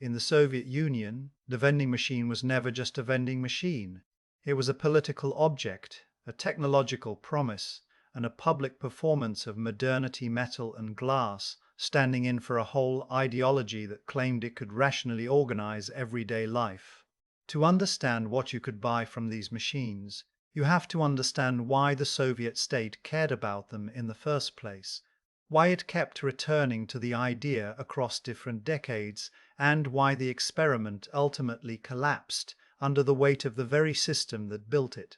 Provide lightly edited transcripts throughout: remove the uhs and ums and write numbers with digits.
In the Soviet Union, the vending machine was never just a vending machine. It was a political object, a technological promise, and a public performance of modernity, metal and glass, standing in for a whole ideology that claimed it could rationally organize everyday life. To understand what you could buy from these machines, you have to understand why the Soviet state cared about them in the first place, why it kept returning to the idea across different decades, and why the experiment ultimately collapsed under the weight of the very system that built it.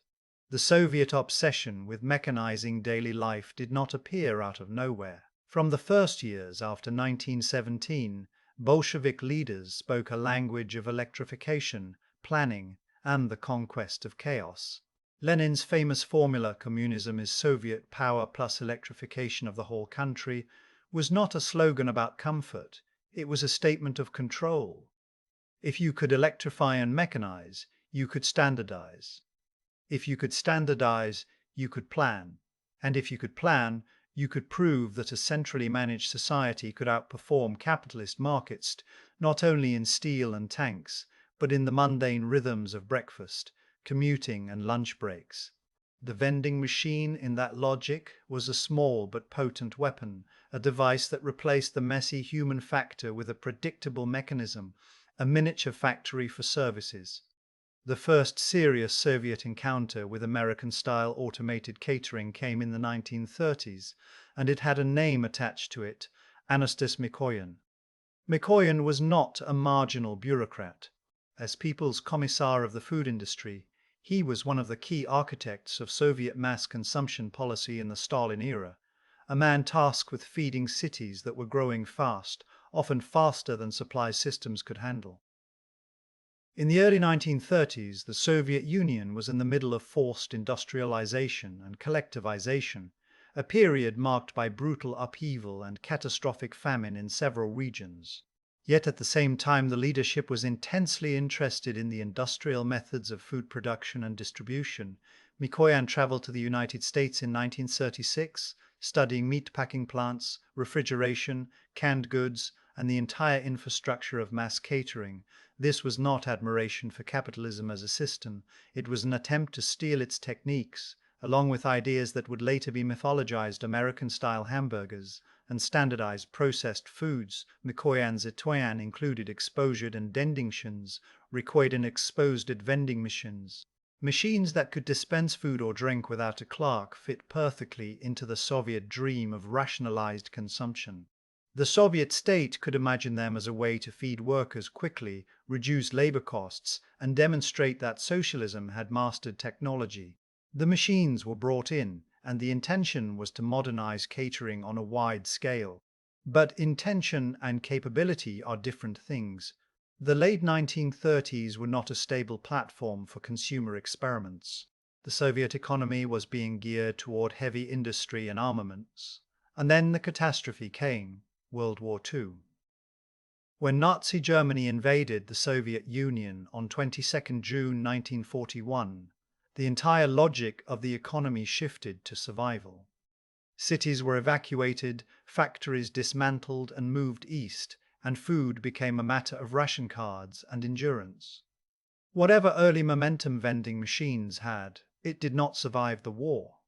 The Soviet obsession with mechanizing daily life did not appear out of nowhere. From the first years after 1917, Bolshevik leaders spoke a language of electrification, planning, and the conquest of chaos. Lenin's famous formula, "Communism is Soviet power plus electrification of the whole country," was not a slogan about comfort, it was a statement of control. If you could electrify and mechanize, you could standardize. If you could standardize, you could plan. And if you could plan, you could prove that a centrally managed society could outperform capitalist markets, not only in steel and tanks, but in the mundane rhythms of breakfast, commuting and lunch breaks. The vending machine, in that logic, was a small but potent weapon, a device that replaced the messy human factor with a predictable mechanism, a miniature factory for services. The first serious Soviet encounter with American-style automated catering came in the 1930s, and it had a name attached to it, Anastas Mikoyan. Mikoyan was not a marginal bureaucrat. As People's Commissar of the food industry, he was one of the key architects of Soviet mass consumption policy in the Stalin era, a man tasked with feeding cities that were growing fast, often faster than supply systems could handle. In the early 1930s, the Soviet Union was in the middle of forced industrialization and collectivization, a period marked by brutal upheaval and catastrophic famine in several regions. Yet at the same time, the leadership was intensely interested in the industrial methods of food production and distribution. Mikoyan traveled to the United States in 1936, studying meatpacking plants, refrigeration, canned goods, and the entire infrastructure of mass catering. This was not admiration for capitalism as a system, it was an attempt to steal its techniques, along with ideas that would later be mythologized: American-style hamburgers and standardized processed foods. Mikoyan's étoiles included exposed and vending recorded and exposed at vending machines. Machines that could dispense food or drink without a clerk fit perfectly into the Soviet dream of rationalized consumption. The Soviet state could imagine them as a way to feed workers quickly, reduce labor costs, and demonstrate that socialism had mastered technology. The machines were brought in, and the intention was to modernize catering on a wide scale. But intention and capability are different things. The late 1930s were not a stable platform for consumer experiments. The Soviet economy was being geared toward heavy industry and armaments. And then the catastrophe came. World War II. When Nazi Germany invaded the Soviet Union on 22 June 1941, the entire logic of the economy shifted to survival. Cities were evacuated, factories dismantled and moved east, and food became a matter of ration cards and endurance. Whatever early momentum vending machines had, it did not survive the war.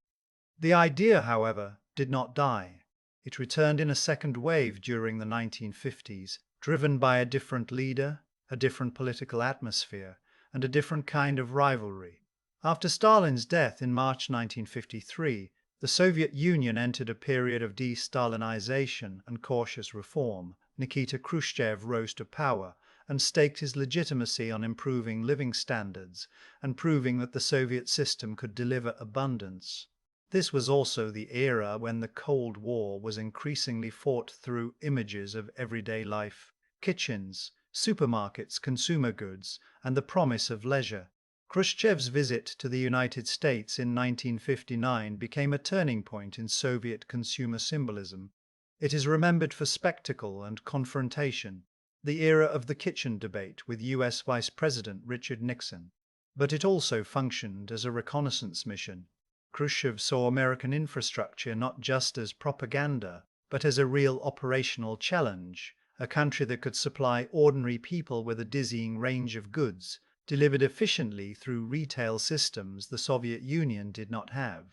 The idea, however, did not die. It returned in a second wave during the 1950s, driven by a different leader, a different political atmosphere, and a different kind of rivalry. After Stalin's death in March 1953, the Soviet Union entered a period of de-Stalinization and cautious reform. Nikita Khrushchev rose to power and staked his legitimacy on improving living standards and proving that the Soviet system could deliver abundance. This was also the era when the Cold War was increasingly fought through images of everyday life, kitchens, supermarkets, consumer goods, and the promise of leisure. Khrushchev's visit to the United States in 1959 became a turning point in Soviet consumer symbolism. It is remembered for spectacle and confrontation, the era of the kitchen debate with US Vice President Richard Nixon. But it also functioned as a reconnaissance mission. Khrushchev saw American infrastructure not just as propaganda, but as a real operational challenge, a country that could supply ordinary people with a dizzying range of goods, delivered efficiently through retail systems the Soviet Union did not have.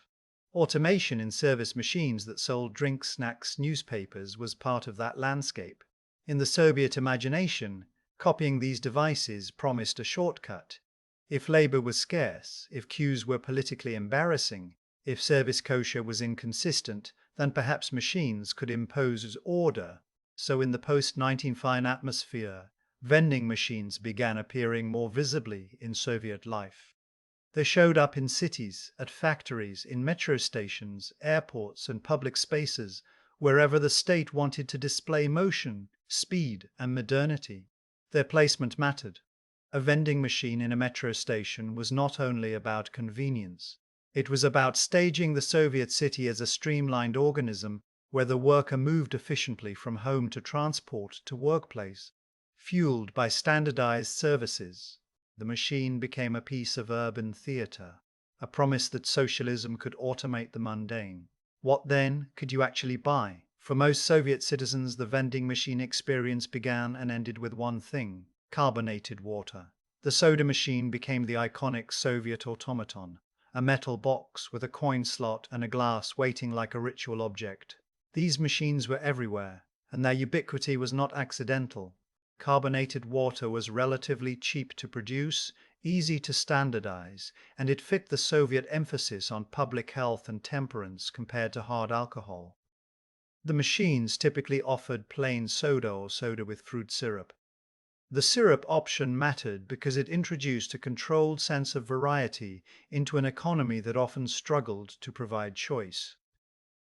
Automation in service machines that sold drinks, snacks, newspapers was part of that landscape. In the Soviet imagination, copying these devices promised a shortcut. If labor was scarce, if queues were politically embarrassing, if service kosher was inconsistent, then perhaps machines could impose order. So in the post-1905 atmosphere, vending machines began appearing more visibly in Soviet life. They showed up in cities, at factories, in metro stations, airports, and public spaces, wherever the state wanted to display motion, speed, and modernity. Their placement mattered. A vending machine in a metro station was not only about convenience. It was about staging the Soviet city as a streamlined organism where the worker moved efficiently from home to transport to workplace. Fueled by standardized services, the machine became a piece of urban theater, a promise that socialism could automate the mundane. What then could you actually buy? For most Soviet citizens, the vending machine experience began and ended with one thing: carbonated water. The soda machine became the iconic Soviet automaton, a metal box with a coin slot and a glass waiting like a ritual object. These machines were everywhere, and their ubiquity was not accidental. Carbonated water was relatively cheap to produce, easy to standardize, and it fit the Soviet emphasis on public health and temperance compared to hard alcohol. The machines typically offered plain soda or soda with fruit syrup. The syrup option mattered because it introduced a controlled sense of variety into an economy that often struggled to provide choice.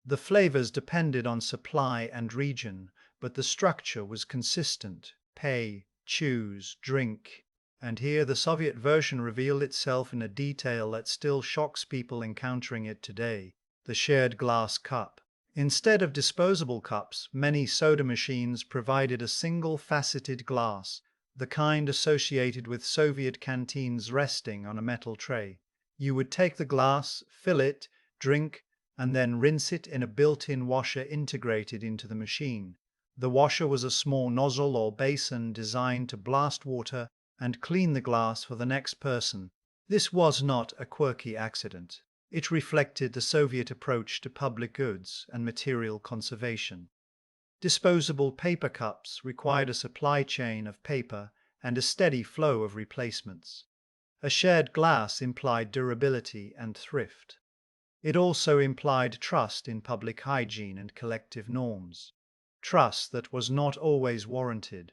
The flavors depended on supply and region, but the structure was consistent: pay, choose, drink. And here the Soviet version revealed itself in a detail that still shocks people encountering it today: the shared glass cup. Instead of disposable cups, many soda machines provided a single-faceted glass, the kind associated with Soviet canteens resting on a metal tray. You would take the glass, fill it, drink, and then rinse it in a built-in washer integrated into the machine. The washer was a small nozzle or basin designed to blast water and clean the glass for the next person. This was not a quirky accident. It reflected the Soviet approach to public goods and material conservation. Disposable paper cups required a supply chain of paper and a steady flow of replacements. A shared glass implied durability and thrift. It also implied trust in public hygiene and collective norms. Trust that was not always warranted.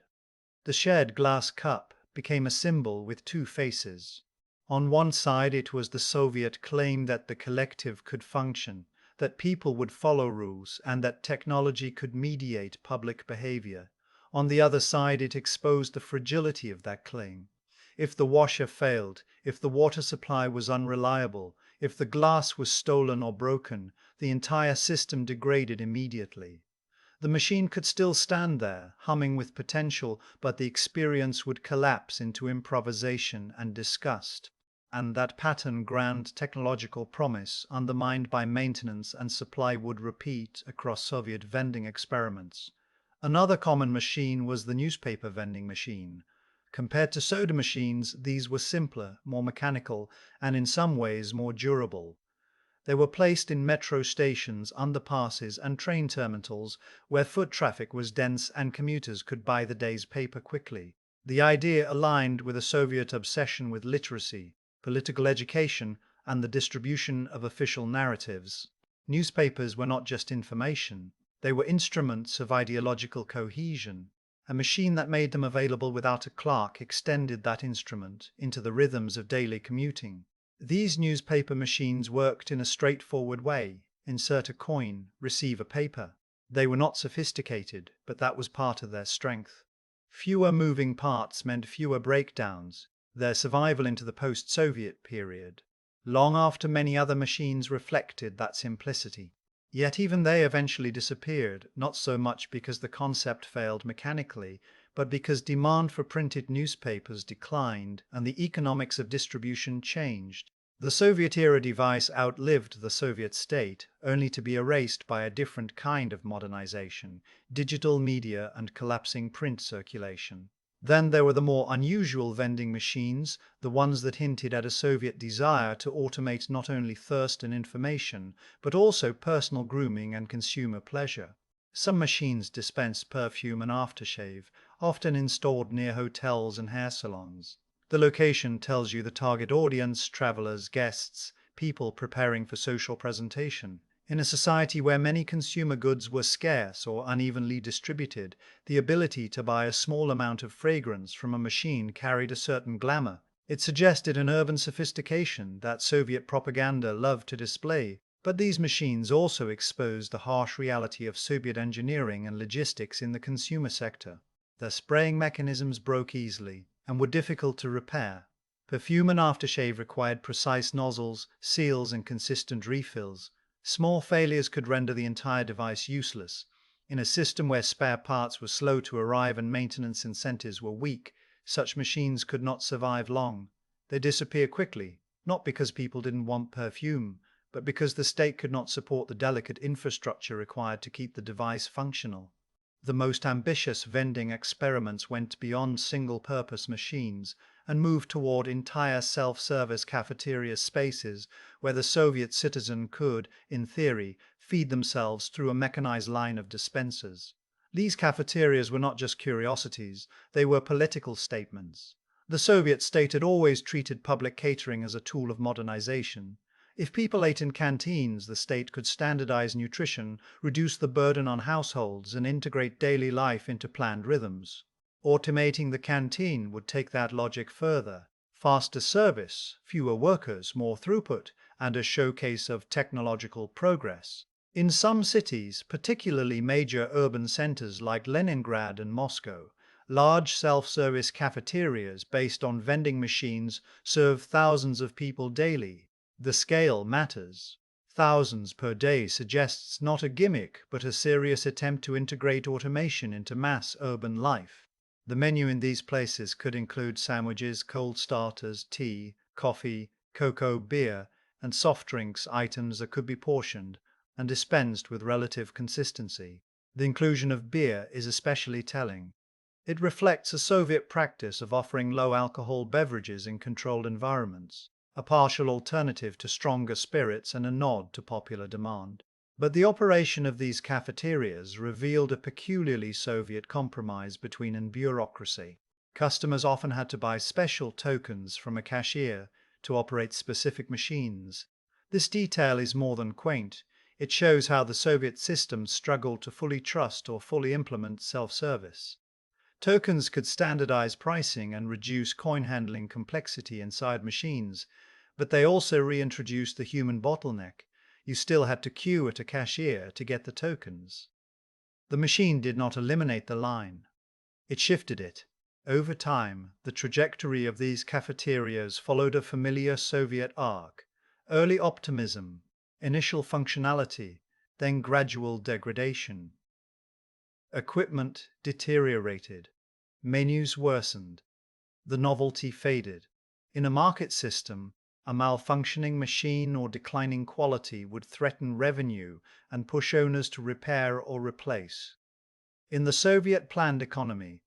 The shared glass cup became a symbol with two faces. On one side, it was the Soviet claim that the collective could function, that people would follow rules, and that technology could mediate public behavior. On the other side, it exposed the fragility of that claim. If the washer failed, if the water supply was unreliable, if the glass was stolen or broken, the entire system degraded immediately. The machine could still stand there, humming with potential, but the experience would collapse into improvisation and disgust. And that pattern, grand technological promise, undermined by maintenance and supply, would repeat across Soviet vending experiments. Another common machine was the newspaper vending machine. Compared to soda machines, these were simpler, more mechanical, and in some ways more durable. They were placed in metro stations, underpasses, and train terminals where foot traffic was dense and commuters could buy the day's paper quickly. The idea aligned with a Soviet obsession with literacy, political education, and the distribution of official narratives. Newspapers were not just information, they were instruments of ideological cohesion. A machine that made them available without a clerk extended that instrument into the rhythms of daily commuting. These newspaper machines worked in a straightforward way: insert a coin, receive a paper. They were not sophisticated, but that was part of their strength. Fewer moving parts meant fewer breakdowns, their survival into the post-Soviet period, long after many other machines reflected that simplicity. Yet even they eventually disappeared, not so much because the concept failed mechanically, but because demand for printed newspapers declined and the economics of distribution changed. The Soviet-era device outlived the Soviet state, only to be erased by a different kind of modernization, digital media and collapsing print circulation. Then there were the more unusual vending machines, the ones that hinted at a Soviet desire to automate not only thirst and information, but also personal grooming and consumer pleasure. Some machines dispensed perfume and aftershave, often installed near hotels and hair salons. The location tells you the target audience: travelers, guests, people preparing for social presentation. In a society where many consumer goods were scarce or unevenly distributed, the ability to buy a small amount of fragrance from a machine carried a certain glamour. It suggested an urban sophistication that Soviet propaganda loved to display. But these machines also exposed the harsh reality of Soviet engineering and logistics in the consumer sector. Their spraying mechanisms broke easily and were difficult to repair. Perfume and aftershave required precise nozzles, seals, and consistent refills. Small failures could render the entire device useless. In a system where spare parts were slow to arrive and maintenance incentives were weak, such machines could not survive long. They disappear quickly, not because people didn't want perfume, but because the state could not support the delicate infrastructure required to keep the device functional. The most ambitious vending experiments went beyond single-purpose machines and moved toward entire self-service cafeteria spaces where the Soviet citizen could, in theory, feed themselves through a mechanized line of dispensers. These cafeterias were not just curiosities, they were political statements. The Soviet state had always treated public catering as a tool of modernization. If people ate in canteens, the state could standardize nutrition, reduce the burden on households, and integrate daily life into planned rhythms. Automating the canteen would take that logic further. Faster service, fewer workers, more throughput, and a showcase of technological progress. In some cities, particularly major urban centers like Leningrad and Moscow, large self-service cafeterias based on vending machines serve thousands of people daily. The scale matters. Thousands per day suggests not a gimmick, but a serious attempt to integrate automation into mass urban life. The menu in these places could include sandwiches, cold starters, tea, coffee, cocoa, beer, and soft drinks, items that could be portioned and dispensed with relative consistency. The inclusion of beer is especially telling. It reflects a Soviet practice of offering low-alcohol beverages in controlled environments, a partial alternative to stronger spirits and a nod to popular demand. But the operation of these cafeterias revealed a peculiarly Soviet compromise between and bureaucracy. Customers often had to buy special tokens from a cashier to operate specific machines. This detail is more than quaint. It shows how the Soviet system struggled to fully trust or fully implement self-service. Tokens could standardize pricing and reduce coin handling complexity inside machines, but they also reintroduced the human bottleneck. You still had to queue at a cashier to get the tokens. The machine did not eliminate the line. It shifted it. Over time, the trajectory of these cafeterias followed a familiar Soviet arc: early optimism, initial functionality, then gradual degradation. Equipment deteriorated. Menus worsened. The novelty faded. In a market system, a malfunctioning machine or declining quality would threaten revenue and push owners to repair or replace. In the Soviet planned economy,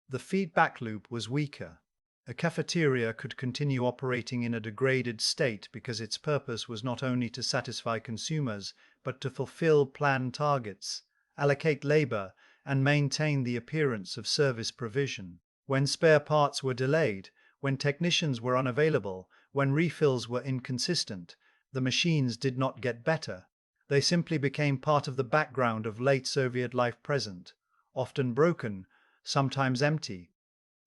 the feedback loop was weaker. A cafeteria could continue operating in a degraded state because its purpose was not only to satisfy consumers, but to fulfill planned targets, allocate labor, and maintain the appearance of service provision. When spare parts were delayed, when technicians were unavailable, when refills were inconsistent, the machines did not get better. They simply became part of the background of late Soviet life present, often broken, sometimes empty.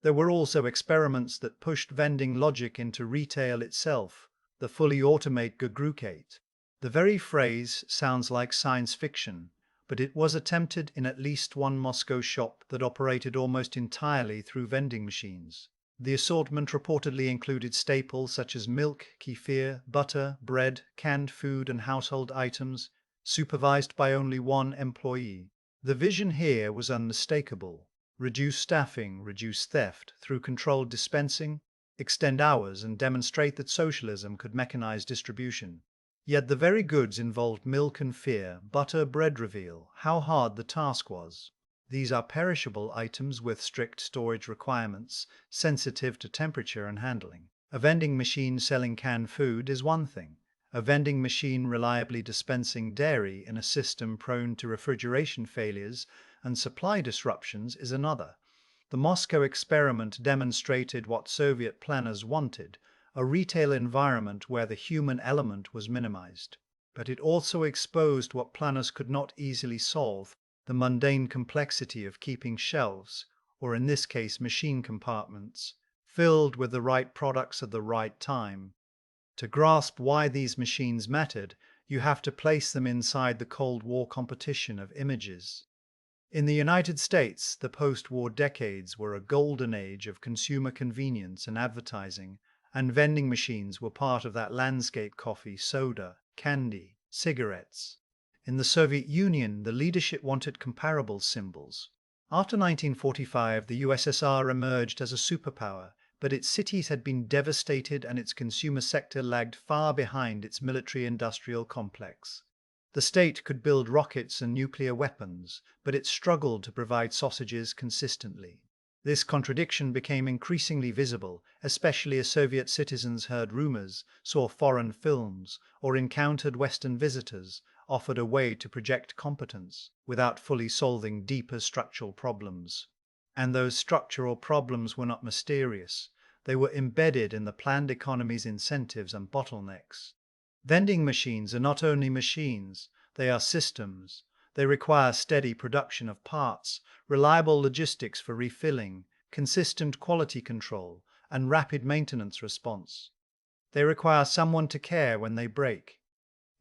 There were also experiments that pushed vending logic into retail itself, the fully automate Gurukate. The very phrase sounds like science fiction, but it was attempted in at least one Moscow shop that operated almost entirely through vending machines. The assortment reportedly included staples such as milk, kefir, butter, bread, canned food, and household items, supervised by only one employee. The vision here was unmistakable: reduce staffing, reduce theft through controlled dispensing, extend hours, and demonstrate that socialism could mechanize distribution. Yet the very goods involved milk and fear, butter, bread reveal how hard the task was. These are perishable items with strict storage requirements, sensitive to temperature and handling. A vending machine selling canned food is one thing. A vending machine reliably dispensing dairy in a system prone to refrigeration failures and supply disruptions is another. The Moscow experiment demonstrated what Soviet planners wanted, a retail environment where the human element was minimized. But it also exposed what planners could not easily solve, the mundane complexity of keeping shelves, or in this case machine compartments, filled with the right products at the right time. To grasp why these machines mattered, you have to place them inside the Cold War competition of images. In the United States, the post-war decades were a golden age of consumer convenience and advertising, and vending machines were part of that landscape: coffee, soda, candy, cigarettes. In the Soviet Union, the leadership wanted comparable symbols. After 1945, the USSR emerged as a superpower, but its cities had been devastated and its consumer sector lagged far behind its military-industrial complex. The state could build rockets and nuclear weapons, but it struggled to provide sausages consistently. This contradiction became increasingly visible, especially as Soviet citizens heard rumors, saw foreign films, or encountered Western visitors, offered a way to project competence without fully solving deeper structural problems. And those structural problems were not mysterious. They were embedded in the planned economy's incentives and bottlenecks. Vending machines are not only machines, they are systems. They require steady production of parts, reliable logistics for refilling, consistent quality control, and rapid maintenance response. They require someone to care when they break.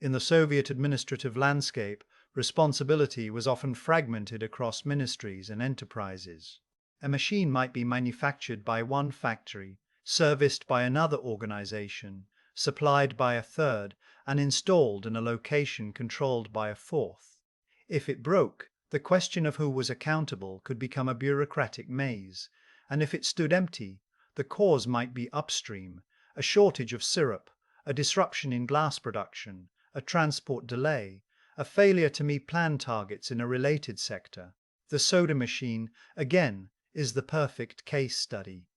In the Soviet administrative landscape, responsibility was often fragmented across ministries and enterprises. A machine might be manufactured by one factory, serviced by another organization, supplied by a third, and installed in a location controlled by a fourth. If it broke, the question of who was accountable could become a bureaucratic maze, and if it stood empty, the cause might be upstream: a shortage of syrup, a disruption in glass production, a transport delay, a failure to meet planned targets in a related sector. The soda machine, again, is the perfect case study.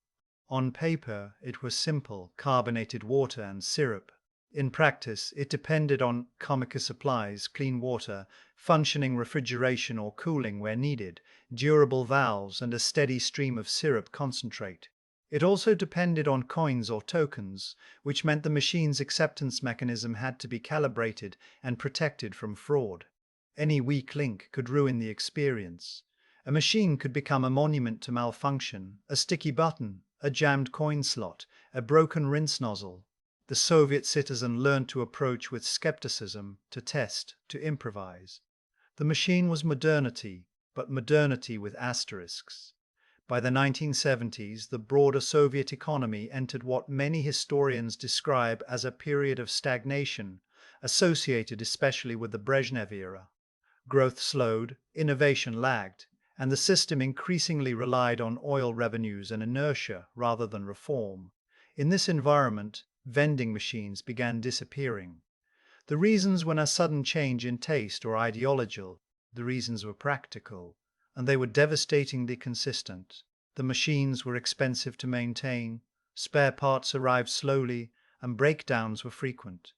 On paper, it was simple: carbonated water and syrup. In practice, it depended on commuters supplies, clean water, functioning refrigeration or cooling where needed, durable valves, and a steady stream of syrup concentrate. It also depended on coins or tokens, which meant the machine's acceptance mechanism had to be calibrated and protected from fraud. Any weak link could ruin the experience. A machine could become a monument to malfunction: a sticky button, a jammed coin slot, a broken rinse nozzle. The Soviet citizen learned to approach with skepticism, to test, to improvise. The machine was modernity, but modernity with asterisks. By the 1970s, the broader Soviet economy entered what many historians describe as a period of stagnation, associated especially with the Brezhnev era. Growth slowed, innovation lagged, and the system increasingly relied on oil revenues and inertia rather than reform. In this environment, vending machines began disappearing. The reasons were not a sudden change in taste or ideological, the reasons were practical, and they were devastatingly consistent. The machines were expensive to maintain, spare parts arrived slowly, and breakdowns were frequent.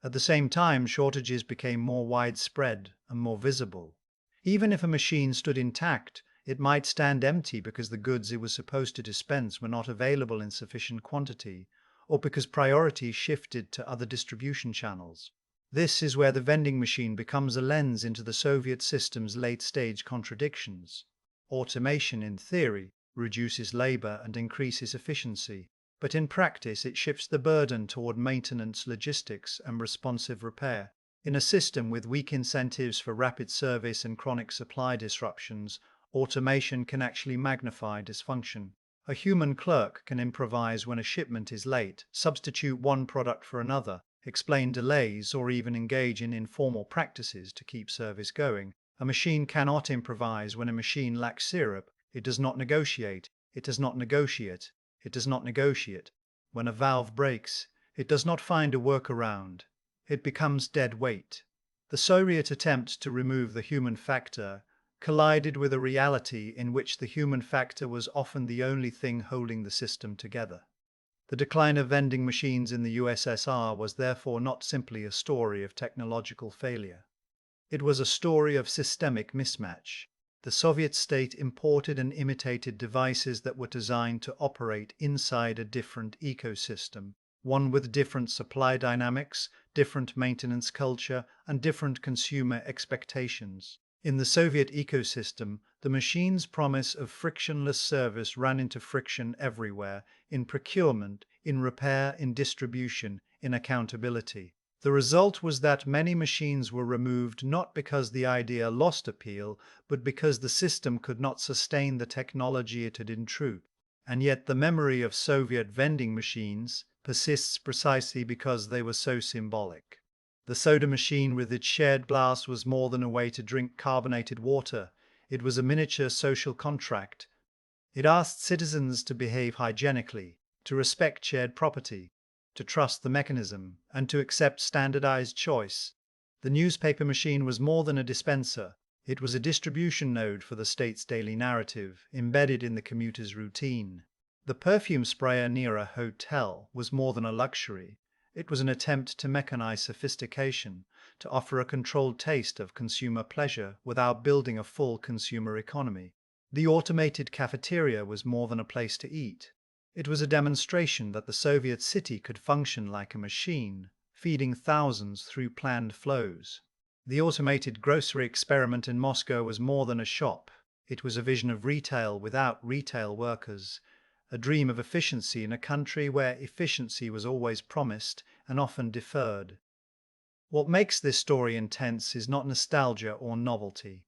At the same time, shortages became more widespread and more visible. Even if a machine stood intact, it might stand empty because the goods it was supposed to dispense were not available in sufficient quantity, or because priorities shifted to other distribution channels. This is where the vending machine becomes a lens into the Soviet system's late-stage contradictions. Automation, in theory, reduces labor and increases efficiency, but in practice it shifts the burden toward maintenance, logistics, and responsive repair. In a system with weak incentives for rapid service and chronic supply disruptions, automation can actually magnify dysfunction. A human clerk can improvise when a shipment is late, substitute one product for another, explain delays, or even engage in informal practices to keep service going. A machine cannot improvise when a machine lacks syrup. It does not negotiate. It does not negotiate. It does not negotiate. When a valve breaks, it does not find a workaround. It becomes dead weight. The Soviet attempt to remove the human factor collided with a reality in which the human factor was often the only thing holding the system together. The decline of vending machines in the USSR was therefore not simply a story of technological failure. It was a story of systemic mismatch. The Soviet state imported and imitated devices that were designed to operate inside a different ecosystem, one with different supply dynamics, different maintenance culture, and different consumer expectations. In the Soviet ecosystem, the machine's promise of frictionless service ran into friction everywhere, in procurement, in repair, in distribution, in accountability. The result was that many machines were removed not because the idea lost appeal, but because the system could not sustain the technology it had introduced. And yet the memory of Soviet vending machines persists precisely because they were so symbolic. The soda machine with its shared glass was more than a way to drink carbonated water. It was a miniature social contract. It asked citizens to behave hygienically, to respect shared property, to trust the mechanism, and to accept standardized choice. The newspaper machine was more than a dispenser. It was a distribution node for the state's daily narrative, embedded in the commuter's routine. The perfume sprayer near a hotel was more than a luxury. It was an attempt to mechanize sophistication, to offer a controlled taste of consumer pleasure without building a full consumer economy. The automated cafeteria was more than a place to eat. It was a demonstration that the Soviet city could function like a machine, feeding thousands through planned flows. The automated grocery experiment in Moscow was more than a shop. It was a vision of retail without retail workers, a dream of efficiency in a country where efficiency was always promised and often deferred. What makes this story intense is not nostalgia or novelty.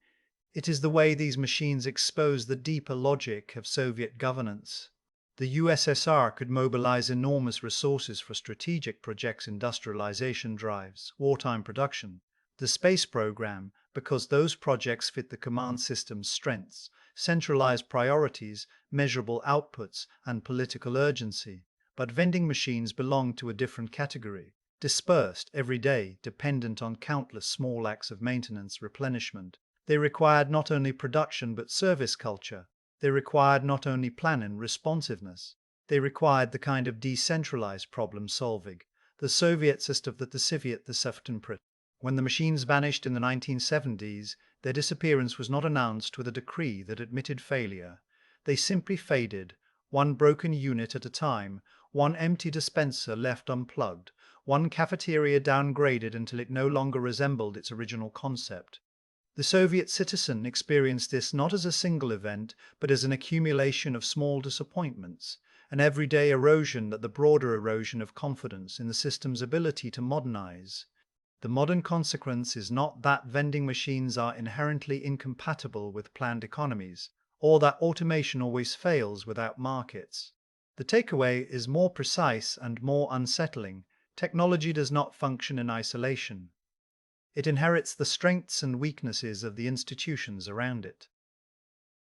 It is the way these machines expose the deeper logic of Soviet governance. The USSR could mobilize enormous resources for strategic projects, industrialization drives, wartime production, the space program, because those projects fit the command system's strengths, centralized priorities, measurable outputs, and political urgency. But vending machines belong to a different category, dispersed every day, dependent on countless small acts of maintenance, replenishment. They required not only production but service culture. They required not only plan and responsiveness. They required the kind of decentralized problem solving, the Soviet system that the Soviet the Seftenprit. When the machines vanished in the 1970s, their disappearance was not announced with a decree that admitted failure. They simply faded, one broken unit at a time, one empty dispenser left unplugged, one cafeteria downgraded until it no longer resembled its original concept. The Soviet citizen experienced this not as a single event, but as an accumulation of small disappointments, an everyday erosion that the broader erosion of confidence in the system's ability to modernize. The modern consequence is not that vending machines are inherently incompatible with planned economies, or that automation always fails without markets. The takeaway is more precise and more unsettling. Technology does not function in isolation. It inherits the strengths and weaknesses of the institutions around it.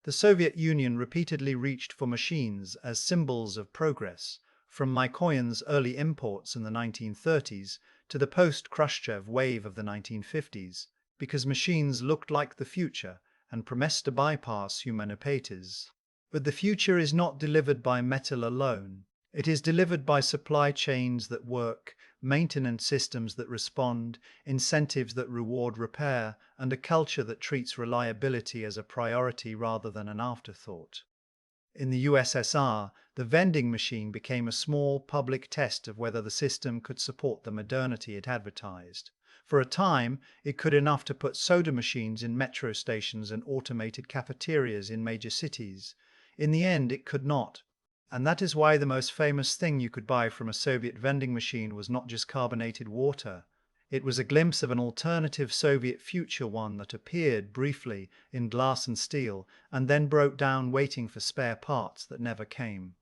The Soviet Union repeatedly reached for machines as symbols of progress, from Mikoyan's early imports in the 1930s to the post-Khrushchev wave of the 1950s, because machines looked like the future and promised to bypass human appetites. But the future is not delivered by metal alone. It is delivered by supply chains that work, maintenance systems that respond, incentives that reward repair, and a culture that treats reliability as a priority rather than an afterthought. In the USSR, the vending machine became a small public test of whether the system could support the modernity it advertised. For a time, it could enough to put soda machines in metro stations and automated cafeterias in major cities. In the end, it could not. And that is why the most famous thing you could buy from a Soviet vending machine was not just carbonated water. It was a glimpse of an alternative Soviet future, one that appeared briefly in glass and steel and then broke down waiting for spare parts that never came.